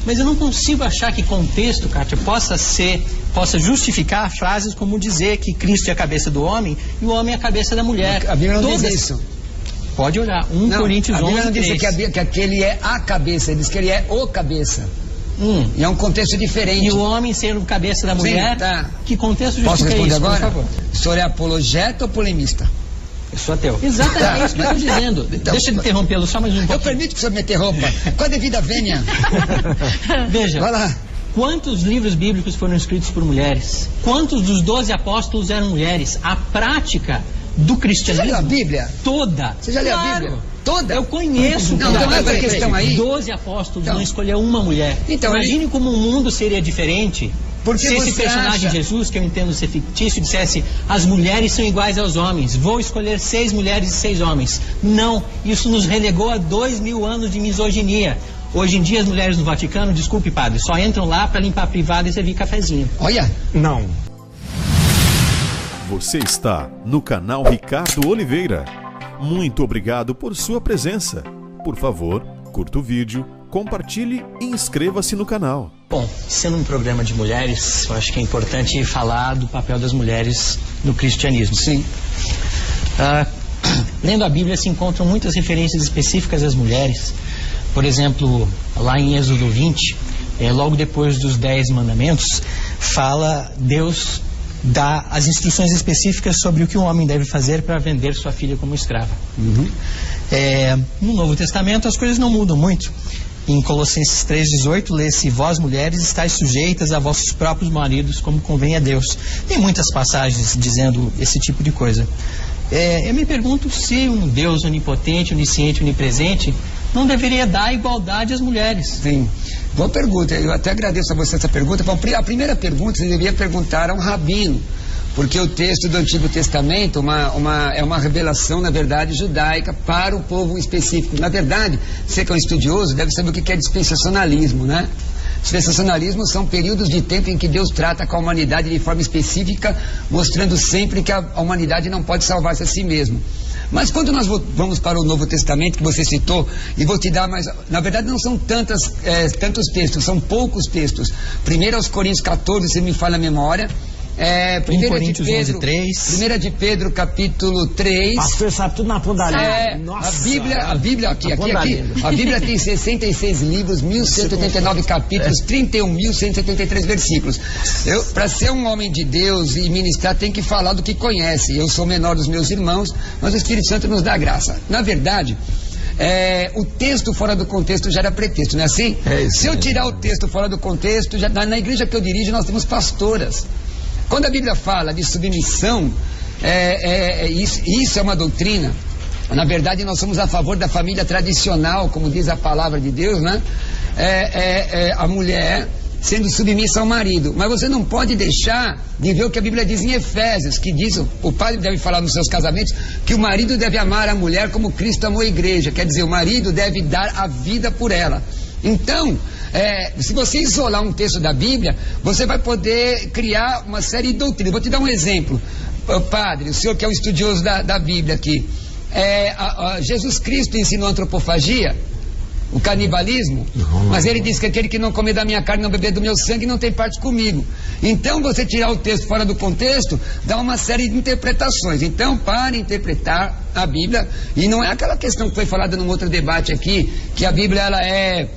Mas eu não consigo achar que contexto, Kátia, possa justificar frases como dizer que Cristo é a cabeça do homem e o homem é a cabeça da mulher. A Bíblia não diz isso. Pode olhar, Coríntios 11, a Bíblia não diz que aquele é a cabeça, ele diz que ele é o cabeça. E é um contexto diferente. E o homem sendo cabeça da mulher, tá. Que contexto Posso justifica responder isso, agora? por favor? O senhor é apologeta ou polemista? Eu sou ateu. Exatamente, é isso que eu estou dizendo. Então, deixa eu interrompê-lo só mais um pouco. Eu permito que o senhor me interrompa. Com a devida vênia. Veja. Vai lá. Quantos livros bíblicos foram escritos por mulheres? Quantos dos 12 apóstolos eram mulheres? A prática do cristianismo... Você já leu a Bíblia? Toda. Você já leu a Bíblia? Toda? Eu conheço. Não, então essa questão aí... 12 apóstolos não escolheu uma mulher. Então, imagine como o mundo seria diferente Porque se esse personagem Jesus, que eu entendo ser fictício, dissesse: as mulheres são iguais aos homens, vou escolher 6 mulheres e 6 homens. Não, isso nos relegou a 2000 anos de misoginia. Hoje em dia as mulheres no Vaticano, desculpe padre, só entram lá para limpar a privada e servir cafezinho. Olha. Não. Você está no canal Ricardo Oliveira. Muito obrigado por sua presença. Por favor, curta o vídeo, compartilhe e inscreva-se no canal. Bom, sendo um programa de mulheres, eu acho que é importante falar do papel das mulheres no cristianismo. Sim. Lendo a Bíblia se encontram muitas referências específicas às mulheres. Por exemplo, lá em Êxodo 20, logo depois dos 10 mandamentos, Deus dá as instruções específicas sobre o que um homem deve fazer para vender sua filha como escrava. No Novo Testamento as coisas não mudam muito. Em Colossenses 3,18 lê-se: vós mulheres estáis sujeitas a vossos próprios maridos como convém a Deus. Tem muitas passagens dizendo esse tipo de coisa. Eu me pergunto se um Deus onipotente, onisciente, onipresente não deveria dar igualdade às mulheres. Sim. Boa pergunta. Eu até agradeço a você essa pergunta. A primeira pergunta você deveria perguntar a um rabino, porque o texto do Antigo Testamento é uma revelação, na verdade, judaica para o povo específico. Na verdade, você que é um estudioso deve saber o que é dispensacionalismo, né? Dispensacionalismo são períodos de tempo em que Deus trata com a humanidade de forma específica, mostrando sempre que a humanidade não pode salvar-se a si mesma. Mas quando nós vamos para o Novo Testamento, que você citou, e vou te dar mais... Na verdade não são tantos textos, são poucos textos. 1 aos Coríntios 14, se me falha a memória. 1 Coríntios 11:3. 1 de Pedro, capítulo 3. Pastor sabe tudo na ponta da língua. Nossa, a Bíblia aqui. A Bíblia tem 66 livros, 1189 capítulos, 31.173 versículos. Para ser um homem de Deus e ministrar, tem que falar do que conhece. Eu sou o menor dos meus irmãos, mas o Espírito Santo nos dá graça. Na verdade, o texto fora do contexto já era pretexto, não é assim? Se eu tirar o texto fora do contexto, na igreja que eu dirijo nós temos pastoras. Quando a Bíblia fala de submissão, isso é uma doutrina. Na verdade, nós somos a favor da família tradicional, como diz a palavra de Deus, né? A mulher sendo submissa ao marido. Mas você não pode deixar de ver o que a Bíblia diz em Efésios, que diz, o padre deve falar nos seus casamentos, que o marido deve amar a mulher como Cristo amou a igreja. Quer dizer, o marido deve dar a vida por ela. Então, se você isolar um texto da Bíblia, você vai poder criar uma série de doutrinas. Vou te dar um exemplo. Padre, o senhor que é um estudioso da Bíblia aqui, Jesus Cristo ensinou a antropofagia, o canibalismo, mas ele disse que aquele que não comer da minha carne, não beber do meu sangue, não tem parte comigo. Então, você tirar o texto fora do contexto, dá uma série de interpretações. Então, para interpretar a Bíblia, e não é aquela questão que foi falada num outro debate aqui, que a Bíblia ela é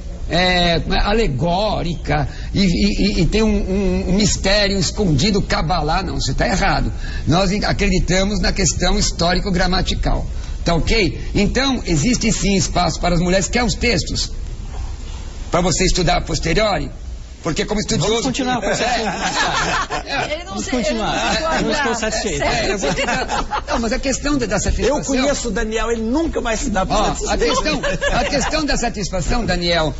alegórica e tem um mistério escondido, cabalá. Não, você está errado. Nós acreditamos na questão histórico-gramatical. Tá ok? Então, existe sim espaço para as mulheres, que é os textos, para você estudar a posteriori. Porque como estudioso... Vamos continuar com esse assunto. Vamos continuar. Eu não estou satisfeito. Não, mas a questão da satisfação... Eu conheço o Daniel, ele nunca vai se dar para a questão da satisfação, Daniel,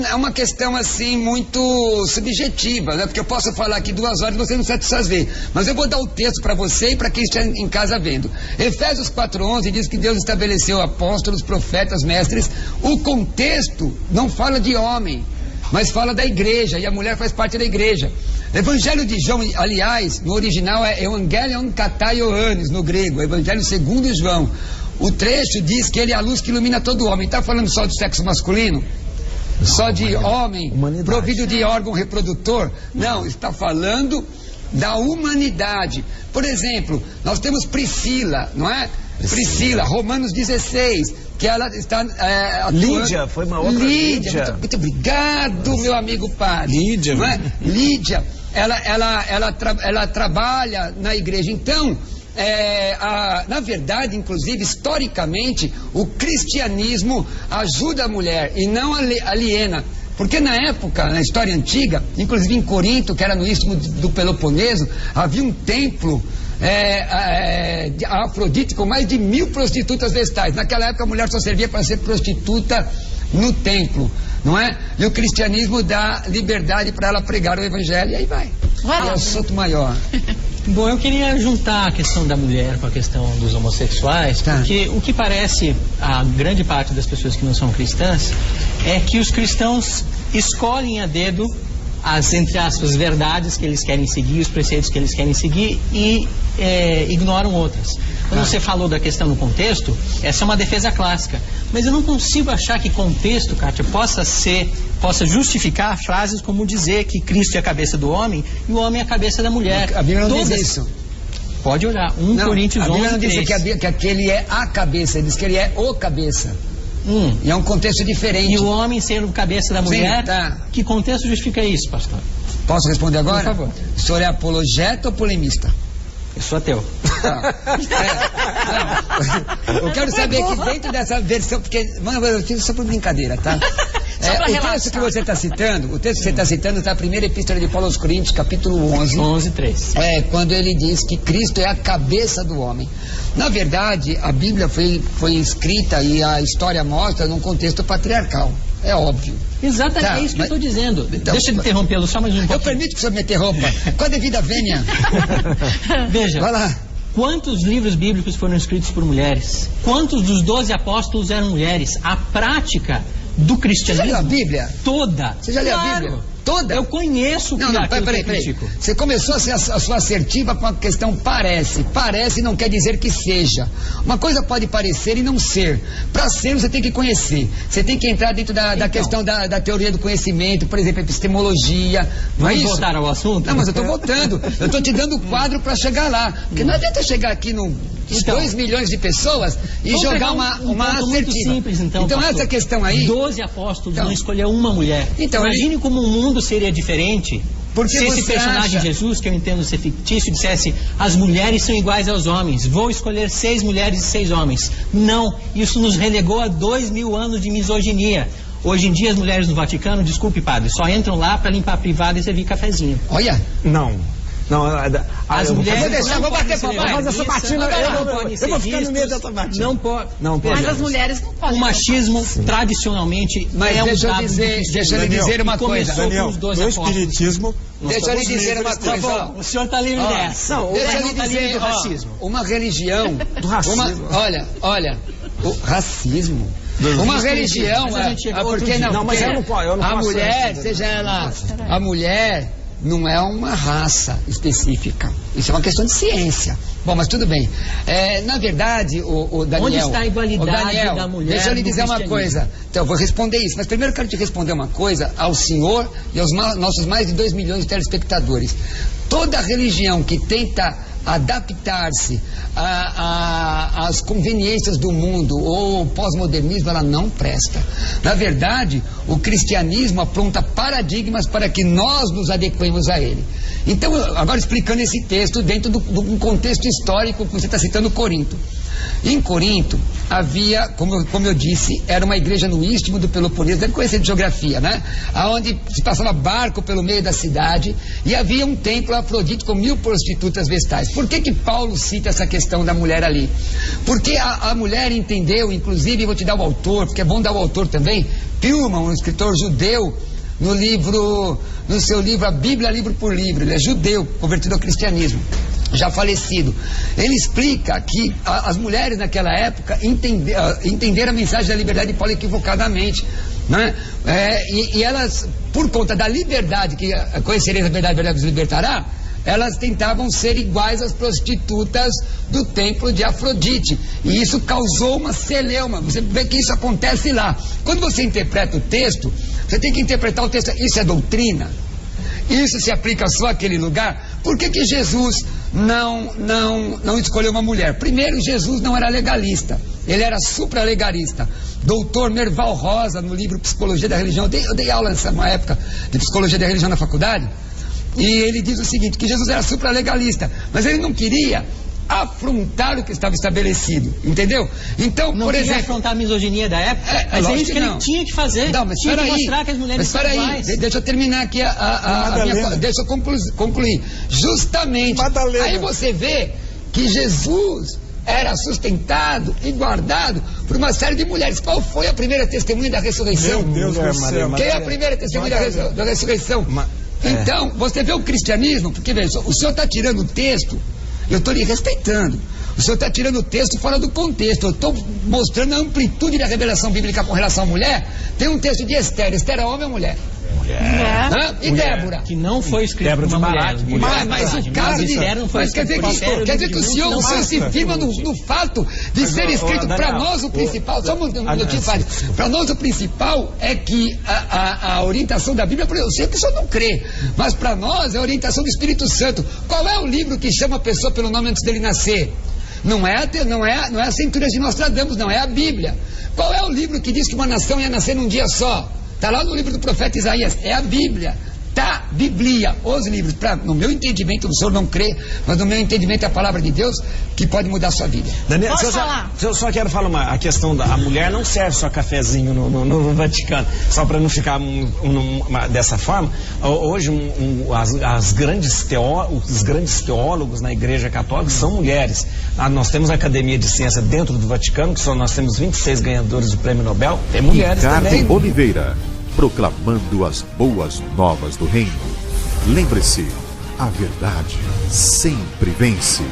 é uma questão assim muito subjetiva, né? Porque eu posso falar aqui 2 horas e você não satisfazer. Mas eu vou dar o texto para você e para quem está em casa vendo. Efésios 4:11 diz que Deus estabeleceu apóstolos, profetas, mestres. O contexto não fala de homem, mas fala da igreja, e a mulher faz parte da igreja. Evangelho de João, aliás, no original é Evangelion Katai Ioannis, no grego, Evangelho segundo João. O trecho diz que ele é a luz que ilumina todo homem. Está falando só do sexo masculino? só de homem, Humanidade. provido de órgão reprodutor. Não, está falando da humanidade. Por exemplo, nós temos Priscila, não é? Priscila, Romanos 16, que ela está atuando... Lídia, foi uma outra Lídia. Muito obrigado, meu amigo padre. Lídia. Não é? Lídia, ela trabalha na igreja. Então, na verdade, inclusive, historicamente, o cristianismo ajuda a mulher e não aliena. Porque na época, na história antiga, inclusive em Corinto, que era no istmo do Peloponeso, havia um templo de Afrodite com mais de 1000 prostitutas vestais. Naquela época a mulher só servia para ser prostituta no templo, não é? E o cristianismo dá liberdade para ela pregar o evangelho e aí vai. É o assunto maior. Bom, eu queria juntar a questão da mulher com a questão dos homossexuais, porque o que parece a grande parte das pessoas que não são cristãs é que os cristãos escolhem a dedo as, entre aspas, verdades que eles querem seguir, os preceitos que eles querem seguir e ignoram outras. Quando você falou da questão no contexto, essa é uma defesa clássica. Mas eu não consigo achar que contexto, Kátia, possa justificar frases como dizer que Cristo é a cabeça do homem e o homem é a cabeça da mulher. A Bíblia não diz isso. Pode olhar, Coríntios 11, a Bíblia não diz que aquele é a cabeça, diz que ele é o cabeça. E é um contexto diferente. E o homem sendo cabeça da mulher, tá. Que contexto justifica isso, pastor? Posso responder agora? Por favor. O senhor é apologeta ou polemista? Eu sou ateu. Eu quero saber que dentro dessa versão, porque, mano, eu fiz só por brincadeira, tá? O texto que você está citando, está na primeira epístola de Paulo aos Coríntios, capítulo 11. 11:3. Quando ele diz que Cristo é a cabeça do homem. Na verdade, a Bíblia foi escrita e a história mostra num contexto patriarcal. É óbvio. Exatamente, é isso que eu estou dizendo. Então, deixa eu interrompê-lo só mais um pouquinho. Eu permito que o senhor me interrompa. Com a devida vênia. Veja. Vai lá. Quantos livros bíblicos foram escritos por mulheres? Quantos dos 12 apóstolos eram mulheres? A prática do cristianismo... Você já leu a Bíblia? Toda. Você já leu a Bíblia? Toda? Eu conheço o que peraí. Você começou a ser a sua assertiva com a questão parece. Parece não quer dizer que seja. Uma coisa pode parecer e não ser. Para ser, você tem que conhecer. Você tem que entrar dentro da questão da teoria do conhecimento, por exemplo, epistemologia. Vamos voltar ao assunto? Não, mas eu estou voltando. Eu estou te dando o quadro para chegar lá. Porque não adianta chegar aqui no... 2 milhões de pessoas e jogar uma assertiva. Muito simples, então essa questão aí... 12 apóstolos não escolheu uma mulher. Então, imagine como o mundo seria diferente se esse personagem Jesus, que eu entendo ser fictício, dissesse: as mulheres são iguais aos homens, vou escolher 6 mulheres e 6 homens. Não, isso nos relegou a 2000 anos de misoginia. Hoje em dia as mulheres no Vaticano, desculpe padre, só entram lá para limpar a privada e servir cafezinho. Olha. Não, as mulheres vou bater pra baixo. Mas essa batina, eu vou ficar no meio dessa batina. Não pode. Mas as mulheres não podem. O machismo, tradicionalmente, é um dado. Deixa eu lhe dizer uma coisa. Daniel, no espiritismo... Deixa eu lhe dizer uma coisa. O senhor está livre dessa. Deixa eu lhe dizer, uma religião... Do racismo. Olha, o racismo... Uma religião, porque não? Mas eu não posso. A mulher, seja ela... A mulher... não é uma raça específica. Isso é uma questão de ciência. Bom, mas tudo bem. Na verdade, o Daniel... Onde está a igualdade da mulher? Deixa eu lhe dizer uma coisa. Então, eu vou responder isso. Mas primeiro eu quero te responder uma coisa ao senhor e aos nossos mais de 2 milhões de telespectadores. Toda religião que tenta adaptar-se às conveniências do mundo ou pós-modernismo, ela não presta. Na verdade, o cristianismo apronta paradigmas para que nós nos adequemos a ele. Então, agora explicando esse texto dentro do contexto histórico que você está citando, Corinto. Em Corinto havia, como eu disse, era uma igreja no istmo do Peloponeso, deve conhecer de geografia, né? Onde se passava barco pelo meio da cidade e havia um templo Afrodite com 1000 prostitutas vestais. Por que Paulo cita essa questão da mulher ali? Porque a mulher entendeu, inclusive, vou te dar o autor, porque é bom dar o autor também, Pilman, um escritor judeu, no seu livro A Bíblia Livro por Livro, ele é judeu, convertido ao cristianismo, já falecido. Ele explica que as mulheres naquela época entenderam a mensagem da liberdade de Paulo equivocadamente, né? E elas, por conta da liberdade, que conhecereis a verdade vos libertará, elas tentavam ser iguais às prostitutas do templo de Afrodite. E isso causou uma celeuma. Você vê que isso acontece lá. Quando você interpreta o texto, Você tem que interpretar o texto. Isso é doutrina? Isso se aplica só àquele lugar? Por que Jesus não escolheu uma mulher? Primeiro, Jesus não era legalista, ele era supralegalista. Doutor Merval Rosa, no livro Psicologia da Religião, eu dei aula nessa época de Psicologia da Religião na faculdade, e ele diz o seguinte, que Jesus era supralegalista, mas ele não queria afrontar o que estava estabelecido, entendeu? Então, não por exemplo, afrontar a misoginia da época, mas é isso que ele tinha que fazer. Não, mas tinha que mostrar que as mulheres são iguais. Deixa eu terminar aqui deixa eu concluir. Justamente, Madalena. Aí você vê que Jesus era sustentado e guardado por uma série de mulheres. Qual foi a primeira testemunha da ressurreição? Meu Deus do céu. Quem é a primeira testemunha da ressurreição? Então, você vê o cristianismo, porque veja, o senhor está tirando o texto, eu estou lhe respeitando. O senhor está tirando o texto fora do contexto. Eu estou mostrando a amplitude da revelação bíblica com relação à mulher. Tem um texto de Esther. Esther é homem ou mulher? Mulher. E Débora? Que não foi escrito por uma mulher. Mas o caso de... Mas quer dizer que o senhor se firma no fato de ser escrito para nós o principal. Só um minutinho, padre. Para nós o principal é que a orientação da Bíblia, eu sei que o senhor não crê, mas para nós é a orientação do Espírito Santo. Qual é o livro que chama a pessoa pelo nome antes dele nascer? Não é a Centúrias de Nostradamus, não, é a Bíblia. Qual é o livro que diz que uma nação ia nascer num dia só? Está lá no livro do profeta Isaías, é a Bíblia. Tá, Bíblia, os livros. No meu entendimento, o senhor não crê, mas no meu entendimento é a palavra de Deus que pode mudar a sua vida. Daniel, eu só quero falar a questão da a mulher não serve só cafezinho no Vaticano, só para não ficar dessa forma. Hoje os grandes teólogos na Igreja Católica são mulheres. Nós temos a Academia de Ciência dentro do Vaticano, que nós temos 26 ganhadores do Prêmio Nobel, tem mulheres também. Ricardo Oliveira, proclamando as boas novas do reino. Lembre-se, a verdade sempre vence.